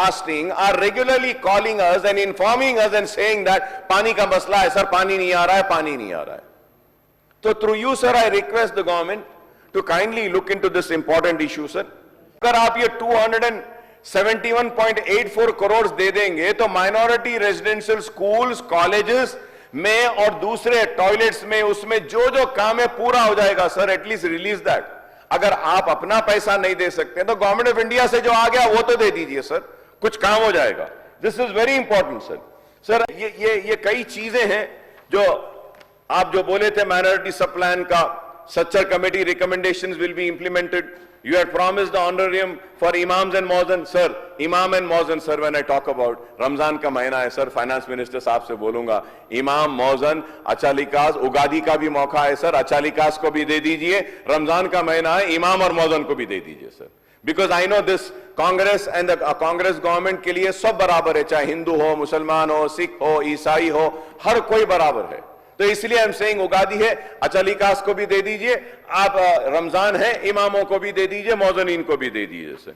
fasting are regularly calling us and informing us and saying that पानी का मसला है सर, पानी नहीं आ रहा है, पानी नहीं आ रहा है. तो through you sir, I request the government to kindly look into this important issue sir. अगर आप ये 271.84 करोड़ दे देंगे तो माइनॉरिटी रेजिडेंशियल स्कूल्स, कॉलेजेस में और दूसरे टॉयलेट्स में, उसमें जो जो काम है पूरा हो जाएगा सर. At least release that. अगर आप अपना पैसा नहीं दे सकते तो गवर्नमेंट ऑफ इंडिया से जो आ गया वो तो दे दीजिए सर, कुछ काम हो जाएगा. This is very important sir. Sir ये कई चीजें हैं जो आप जो बोले थे माइनॉरिटी सब प्लान का, Sachar committee recommendations will be implemented. You had promised the honorarium for imams and muazzin. Sir, imam and muazzin, sir, when I talk about Ramzan का महीना है सर, फाइनेंस मिनिस्टर साहब से बोलूंगा, इमाम, मौजन, अचालिकास, उगादी का भी मौका है सर, अचालिकास को भी दे दीजिए. रमजान का महीना है, इमाम और मौजन को भी दे दीजिए sir. Because I know this Congress and Congress government के लिए सब बराबर है, चाहे हिंदू हो, मुसलमान हो, सिख हो, ईसाई हो, हर कोई बराबर है. तो इसलिए हम सेइंग उगादी है, अचालिकास को भी दे दीजिए, आप रमजान है, इमामों को भी दे दीजिए, मौजनीन को भी दे दीजिए सर.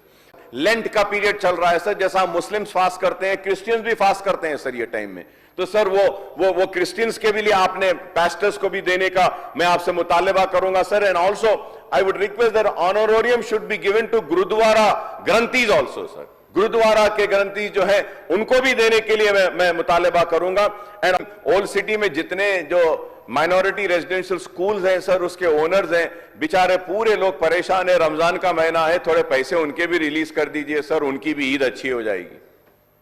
लेंट का पीरियड चल रहा है सर, जैसा मुस्लिम्स फास्ट करते हैं, क्रिश्चियंस भी फास्ट करते हैं सर ये टाइम में. तो सर वो क्रिश्चियंस के भी लिए आपने पास्टर्स को भी देने का मैं आपसे मुतालबा करूंगा sir. And also I would request that honorarium should be given to gurudwara granthis also sir. गुरुद्वारा के ग्रंथी जो है उनको भी देने के लिए मैं मुतालबा करूंगा. एंड ओल्ड सिटी में जितने जो माइनॉरिटी रेजिडेंशियल स्कूल्स हैं सर, उसके ओनर्स हैं, बेचारे पूरे लोग परेशान है. रमजान का महीना है, थोड़े पैसे उनके भी रिलीज कर दीजिए सर, उनकी भी ईद अच्छी हो जाएगी.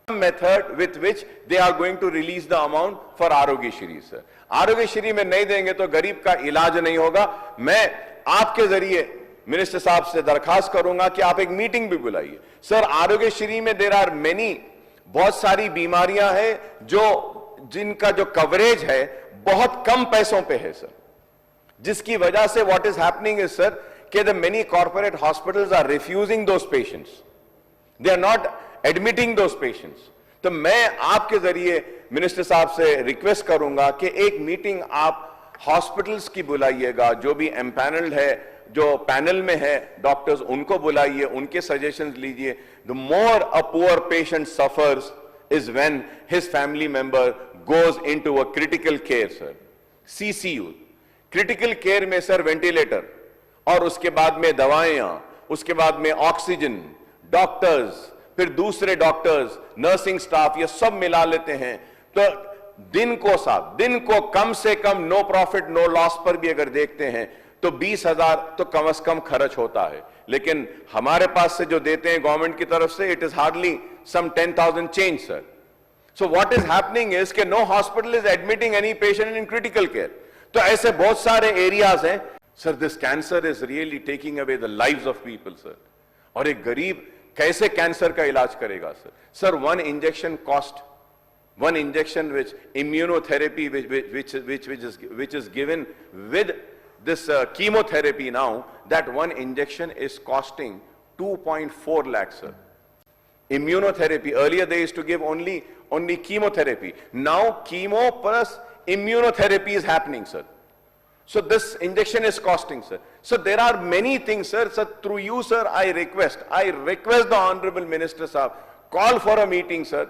Method with which they are going to release the amount for Aarogyasri sir. Aarogyasri में नहीं देंगे तो गरीब का इलाज नहीं होगा. मैं आपके जरिए मिनिस्टर साहब से दरखास्त करूंगा कि आप एक मीटिंग भी बुलाइए सर. आरोग्यश्री में देर आर मेनी, बहुत सारी बीमारियां हैं जिनका जो कवरेज है बहुत कम पैसों पे है सर, जिसकी वजह से what is happening is sir कि the many corporate hospitals are refusing those patients, they are not admitting those patients. तो मैं आपके जरिए मिनिस्टर साहब से रिक्वेस्ट करूंगा कि एक मीटिंग आप हॉस्पिटल्स की बुलाइएगा, जो भी एम्पैनल्ड है, जो पैनल में है डॉक्टर्स, उनको बुलाइए, उनके सजेशंस लीजिए. The more a poor patient suffers is when his family member goes into a critical care sir. CCU, critical care में सर वेंटिलेटर, और उसके बाद में दवाएं, उसके बाद में ऑक्सीजन, डॉक्टर्स, फिर दूसरे डॉक्टर्स, नर्सिंग स्टाफ, ये सब मिला लेते हैं. तो दिन को कम से कम नो प्रॉफिट नो लॉस पर भी अगर देखते हैं तो 20,000 तो कम से कम खर्च होता है. लेकिन हमारे पास से जो देते हैं गवर्नमेंट की तरफ से, it is hardly some 10,000 change sir. So what is happening is कि no hospital is admitting any patient in critical care. तो ऐसे बहुत सारे एरियाज हैं sir. This cancer is really taking away the lives of people sir. और एक गरीब कैसे कैंसर का इलाज करेगा सर? Sir one injection which immunotherapy which is given with this chemotherapy now, that one injection is costing 2.4 lakhs sir. Immunotherapy, earlier they used to give only chemotherapy. Now chemo plus immunotherapy is happening sir. So this injection is costing sir. So there are many things sir. So through you sir, I request the honorable minister sir, call for a meeting sir.